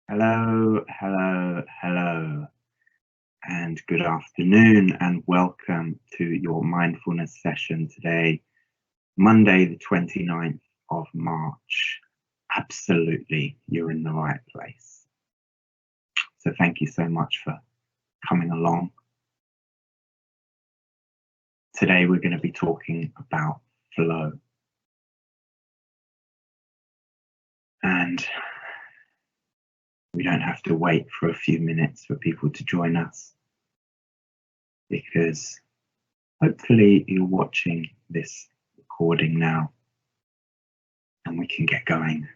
Hello, hello, hello, and good afternoon, and welcome to your mindfulness session today, Monday, the 29th of March. Absolutely, you're in the right place. So, thank you so much for coming along. Today, we're going to be talking about flow. And we don't have to wait for a few minutes for people to join us because hopefully you're watching this recording now and we can get going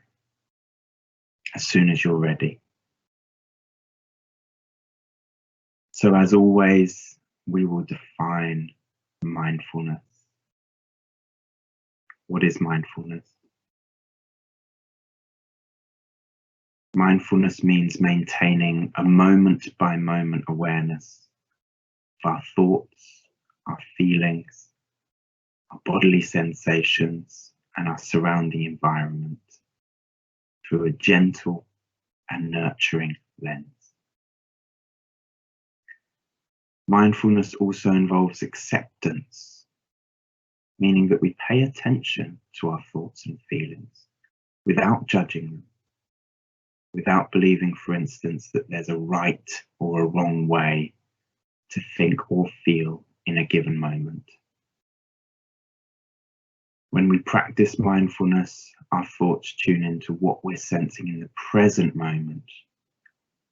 as soon as you're ready. So as always, we will define mindfulness. What is mindfulness? Mindfulness means maintaining a moment-by-moment awareness of our thoughts, our feelings, our bodily sensations, and our surrounding environment through a gentle and nurturing lens. Mindfulness also involves acceptance, meaning that we pay attention to our thoughts and feelings without judging them, without believing, for instance, that there's a right or a wrong way to think or feel in a given moment. When we practice mindfulness, our thoughts tune into what we're sensing in the present moment,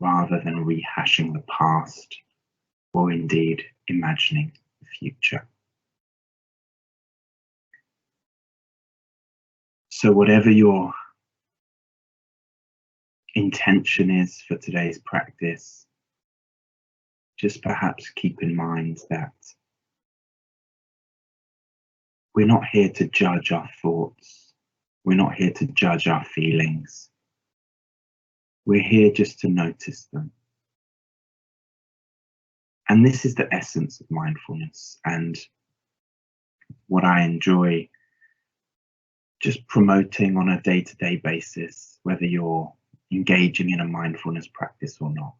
rather than rehashing the past or indeed imagining the future. So whatever your intention is for today's practice, just perhaps keep in mind that we're not here to judge our thoughts. We're not here to judge our feelings. We're here just to notice them. And this is the essence of mindfulness, and what I enjoy just promoting on a day-to-day basis, whether you're engaging in a mindfulness practice or not.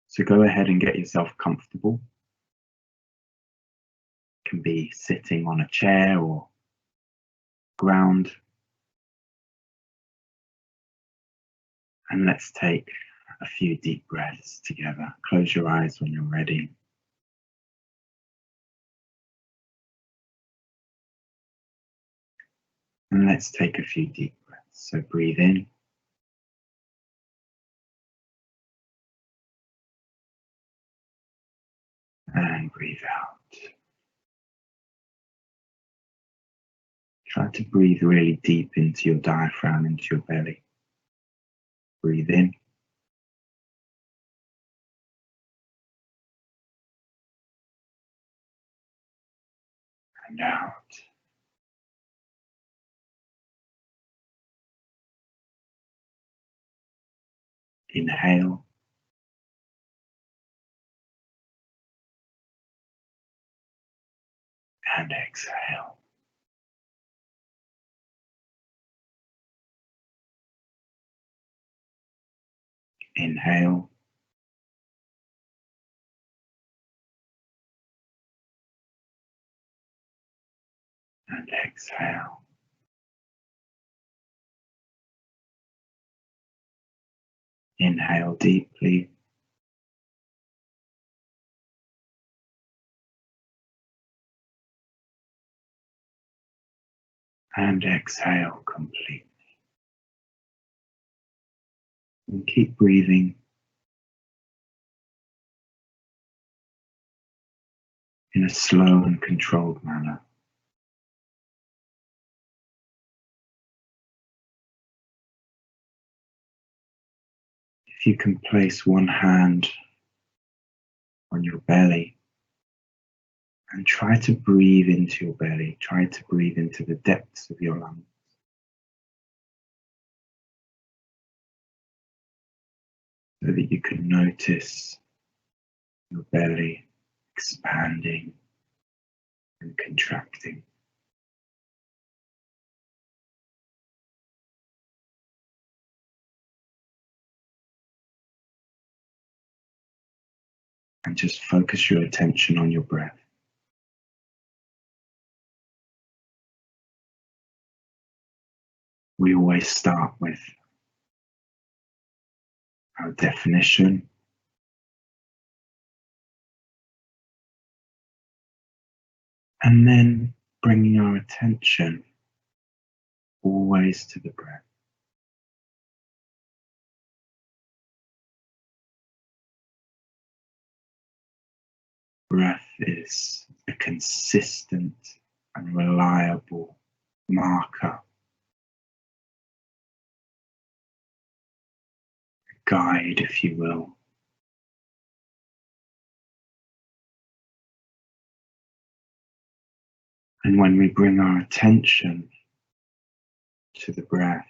So go ahead and get yourself comfortable. It can be sitting on a chair or ground. And let's take a few deep breaths together. Close your eyes when you're ready. And let's take a few deep breaths. So breathe in. And breathe out. Try to breathe really deep into your diaphragm, into your belly. Breathe in. And out. Inhale. And exhale. Inhale. And exhale. Inhale deeply. And exhale completely. And keep breathing in a slow and controlled manner. If you can place one hand on your belly and try to breathe into your belly, try to breathe into the depths of your lungs. So that you can notice your belly expanding and contracting. and just focus your attention on your breath. We always start with our definition, and then bringing our attention always to the breath. Breath is a consistent and reliable marker, a guide, if you will. And when we bring our attention to the breath,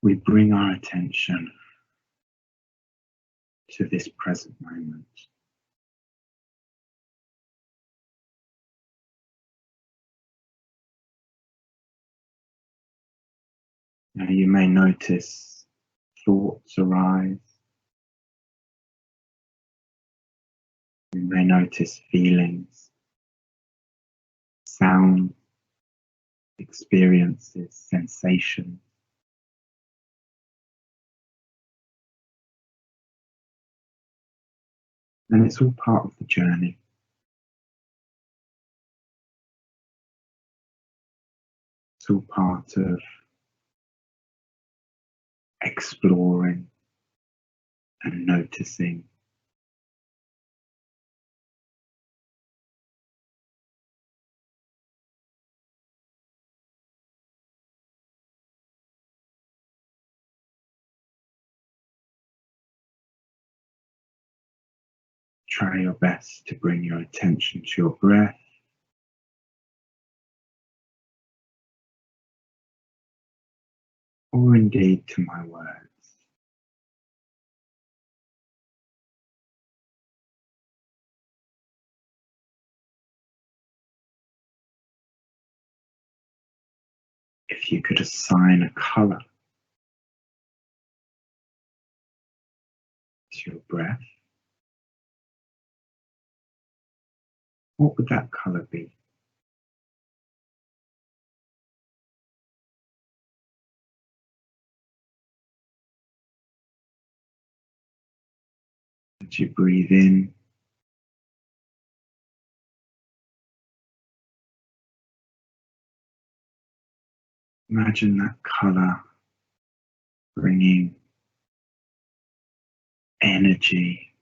we bring our attention to this present moment. Now you may notice thoughts arise. You may notice feelings, sounds, experiences, sensations. And it's all part of the journey. It's all part of exploring and noticing. Try your best to bring your attention to your breath, or indeed to my words. If you could assign a colour to your breath, what would that colour be? As you breathe in, imagine that colour bringing energy,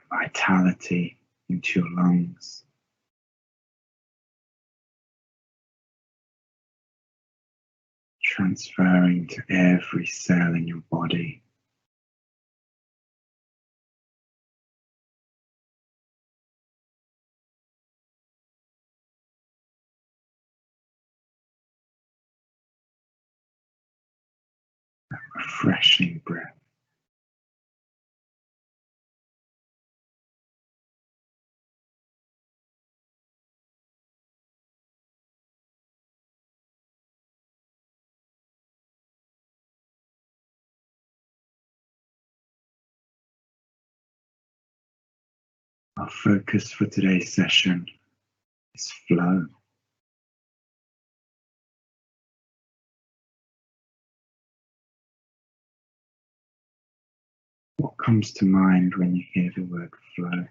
vitality into your lungs. Transferring to every cell in your body. That refreshing breath. Our focus for today's session is flow. What comes to mind when you hear the word flow?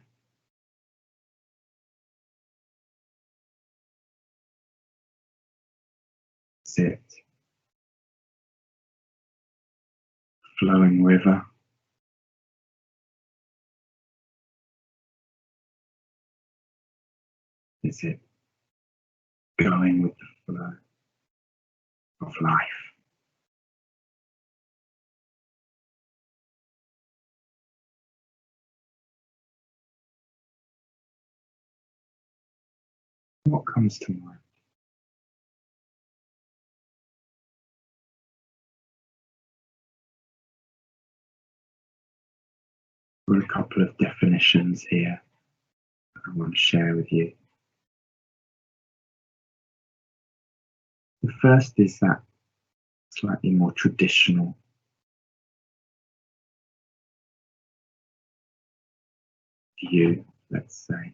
Is it flowing river? Is it going with the flow of life? What comes to mind? There are a couple of definitions here that I want to share with you. The first is that slightly more traditional view, let's say.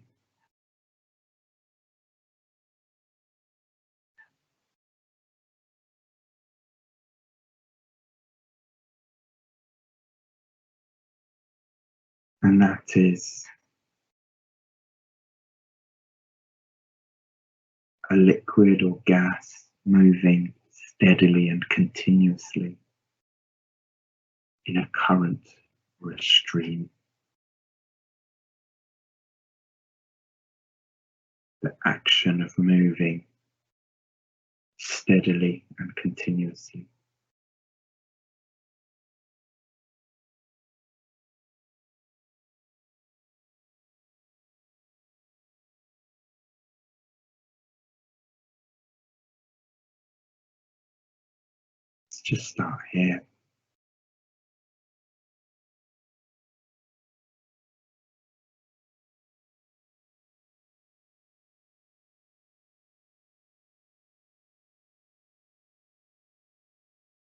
And that is a liquid or gas moving steadily and continuously in a current or a stream. The action of moving steadily and continuously. Let's just start here.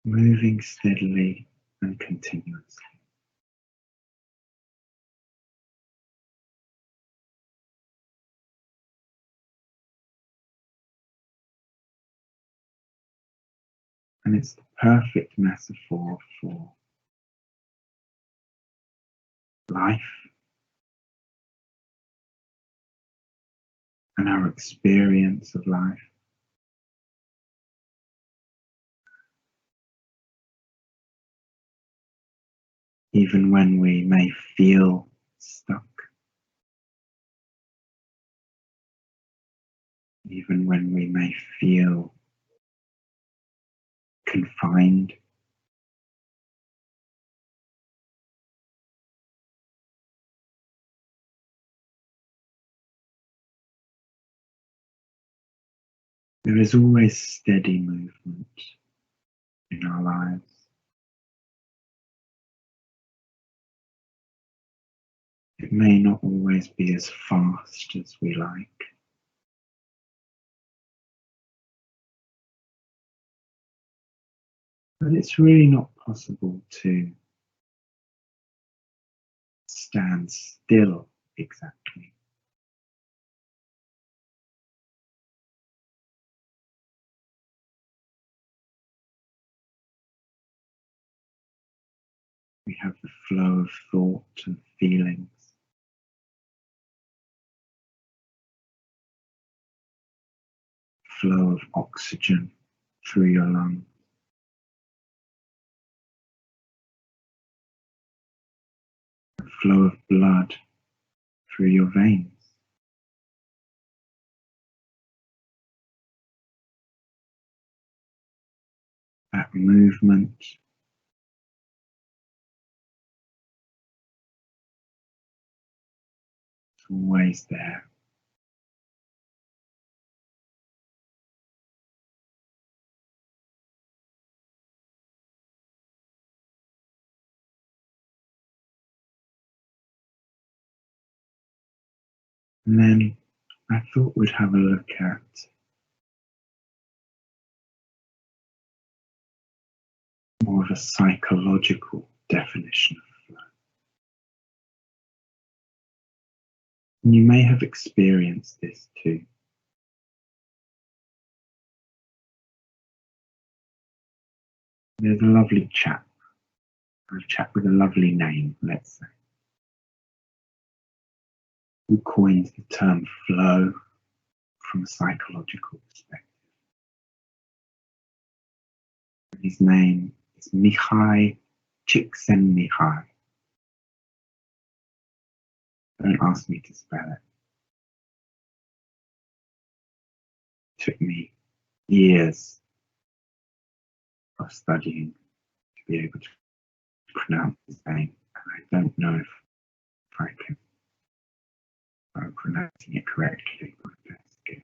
Moving steadily and continuously. And it's the perfect metaphor for life and our experience of life. Even when we may feel stuck, even when we may feel confined, there is always steady movement in our lives. It may not always be as fast as we like. But it's really not possible to stand still exactly. We have the flow of thought and feelings. Flow of oxygen through your lungs. The flow of blood through your veins. That movement is always there. And then I thought we'd have a look at more of a psychological definition of flow. And you may have experienced this too. There's a lovely chap, or a chap with a lovely name, let's say, who coined the term flow from a psychological perspective. His name is Mihai Csikszentmihalyi. Don't ask me to spell it. It took me years of studying to be able to pronounce his name, and I don't know if I can pronouncing it correctly. But let's get it.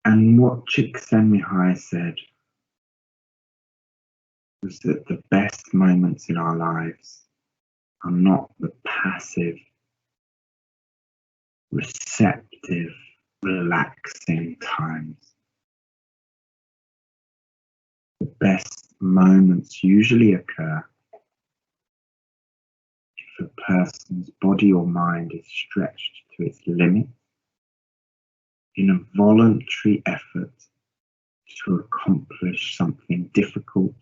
And what Csikszentmihalyi said was that the best moments in our lives are not the passive, receptive relaxing times. The best moments usually occur if a person's body or mind is stretched to its limit in a voluntary effort to accomplish something difficult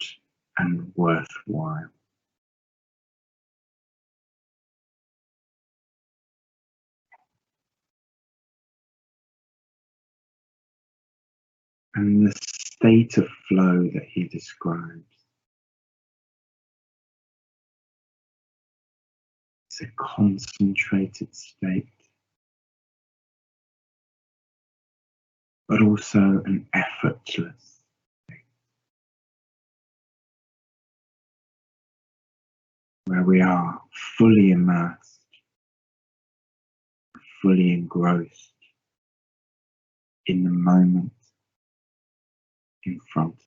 and worthwhile. And the state of flow that he describes is a concentrated state, but also an effortless state, where we are fully immersed, fully engrossed in the moment in front of us.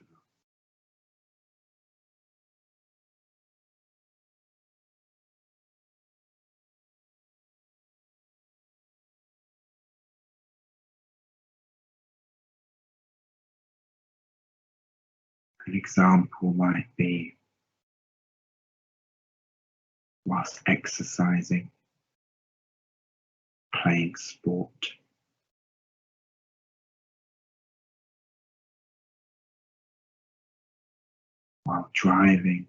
An example might be whilst exercising, playing sport, while driving,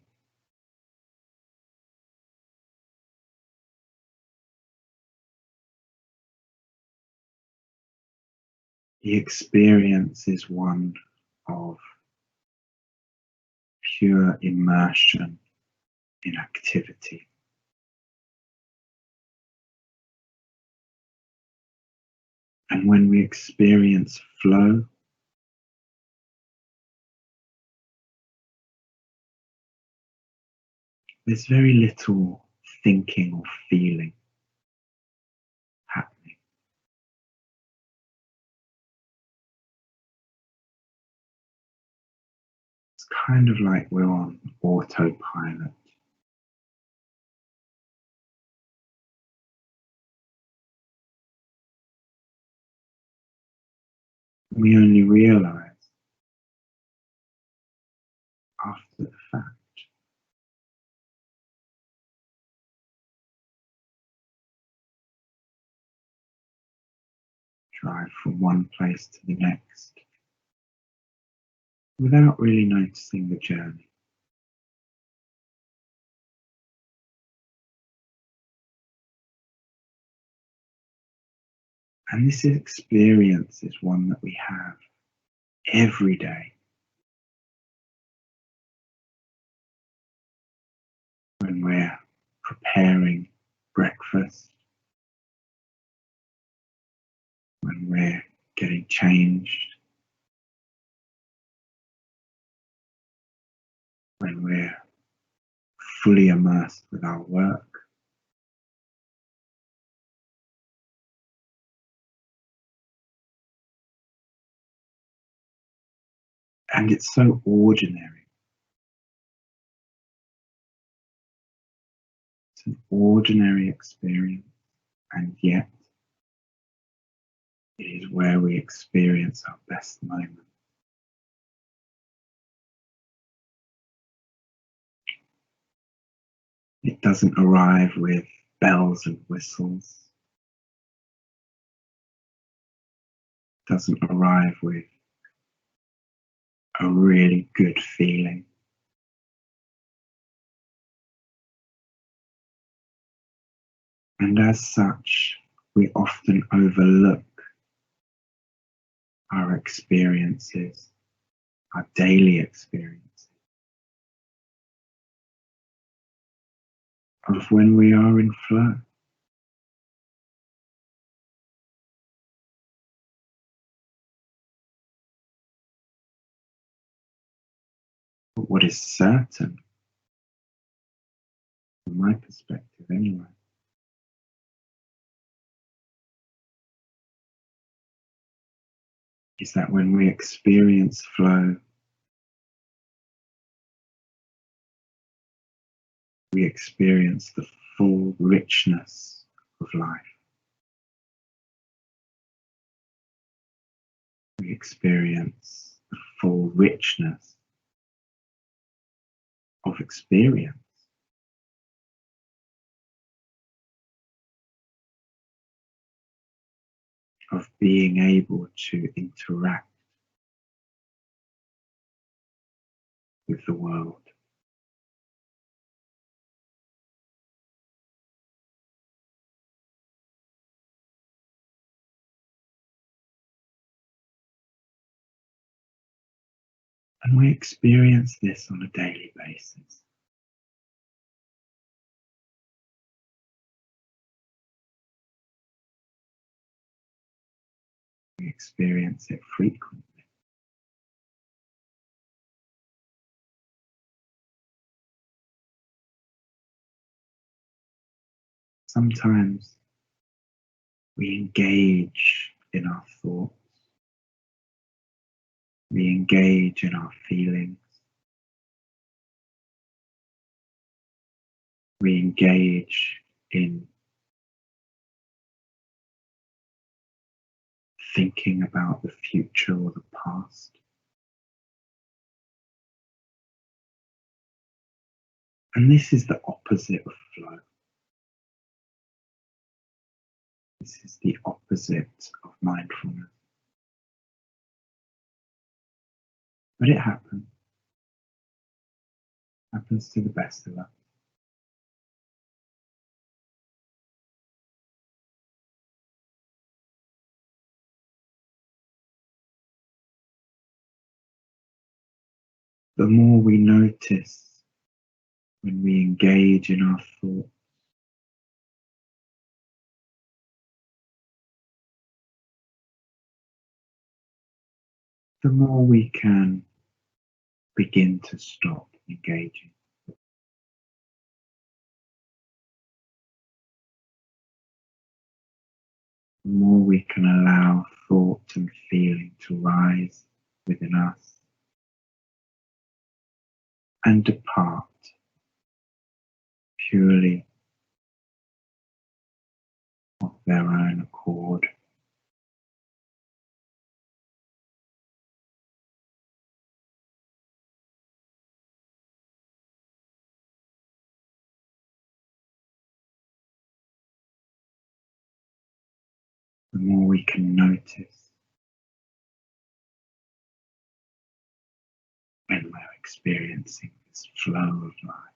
the experience is one of pure immersion in activity. And when we experience flow, there's very little thinking or feeling happening. It's kind of like we're on autopilot. We only realize after the fact. Drive from one place to the next without really noticing the journey. And this experience is one that we have every day. When we're preparing breakfast, when we're getting changed, when we're fully immersed with our work, and it's so ordinary. It's an ordinary experience, and yet it is where we experience our best moment. It doesn't arrive with bells and whistles. It doesn't arrive with a really good feeling. And as such, we often overlook our experiences, our daily experiences, of when we are in flow. But what is certain, from my perspective anyway, is that when we experience flow, we experience the full richness of life. we experience the full richness of experience. Of being able to interact with the world. And we experience this on a daily basis. We experience it frequently. Sometimes we engage in our thoughts. We engage in our feelings. We engage in thinking about the future or the past. And this is the opposite of flow. This is the opposite of mindfulness. But it happens. Happens to the best of us. The more we notice when we engage in our thoughts, the more we can begin to stop engaging. The more we can allow thought and feeling to rise within us and depart purely of their own accord. The more we can notice when we're experiencing this flow of life.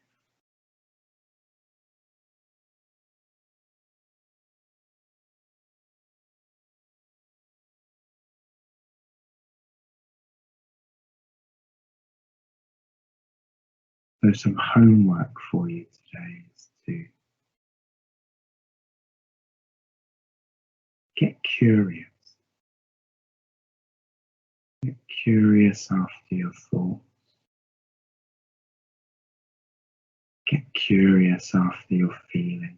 So some homework for you today is to get curious. Get curious after your thoughts. Get curious after your feeling.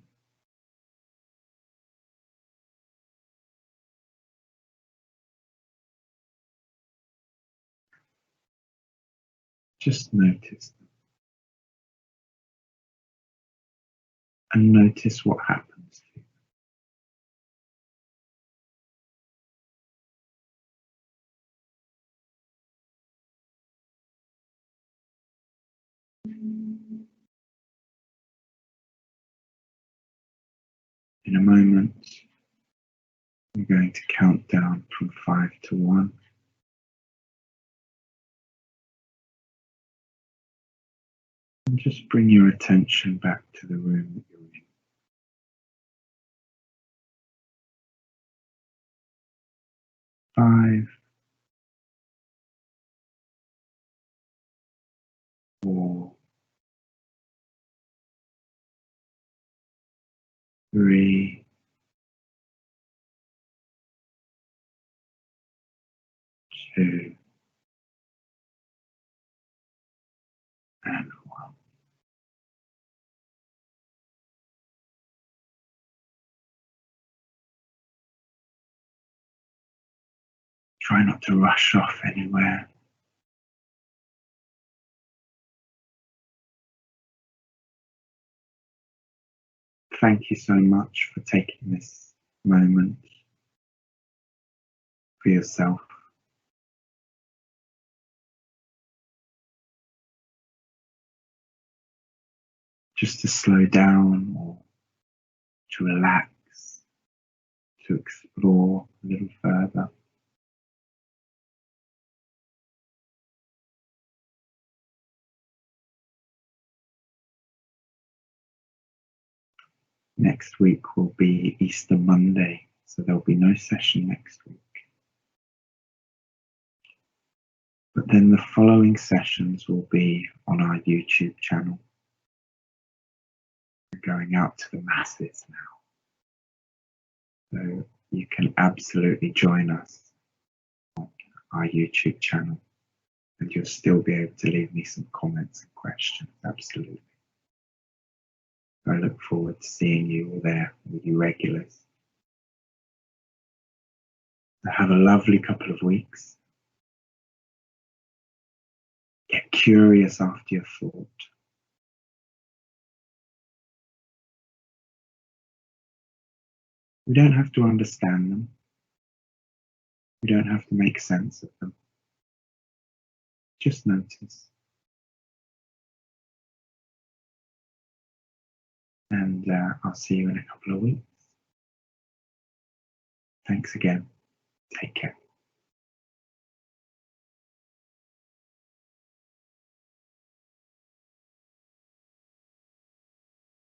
Just notice them. And notice what happens to you. In a moment, I'm going to count down from 5 to 1. And just bring your attention back to the room that you're in. 5, 4, 3, 2, and 1. Try not to rush off anywhere. Thank you so much for taking this moment for yourself. just to slow down or to relax, to explore a little further. Next week will be Easter Monday, so there'll be no session next week. But then the following sessions will be on our YouTube channel. We're going out to the masses now. So you can absolutely join us on our YouTube channel, and you'll still be able to leave me some comments and questions, absolutely. I look forward to seeing you all there, all you regulars. So have a lovely couple of weeks. Get curious after your thought. We don't have to understand them. We don't have to make sense of them. Just notice. And I'll see you in a couple of weeks. Thanks again. Take care.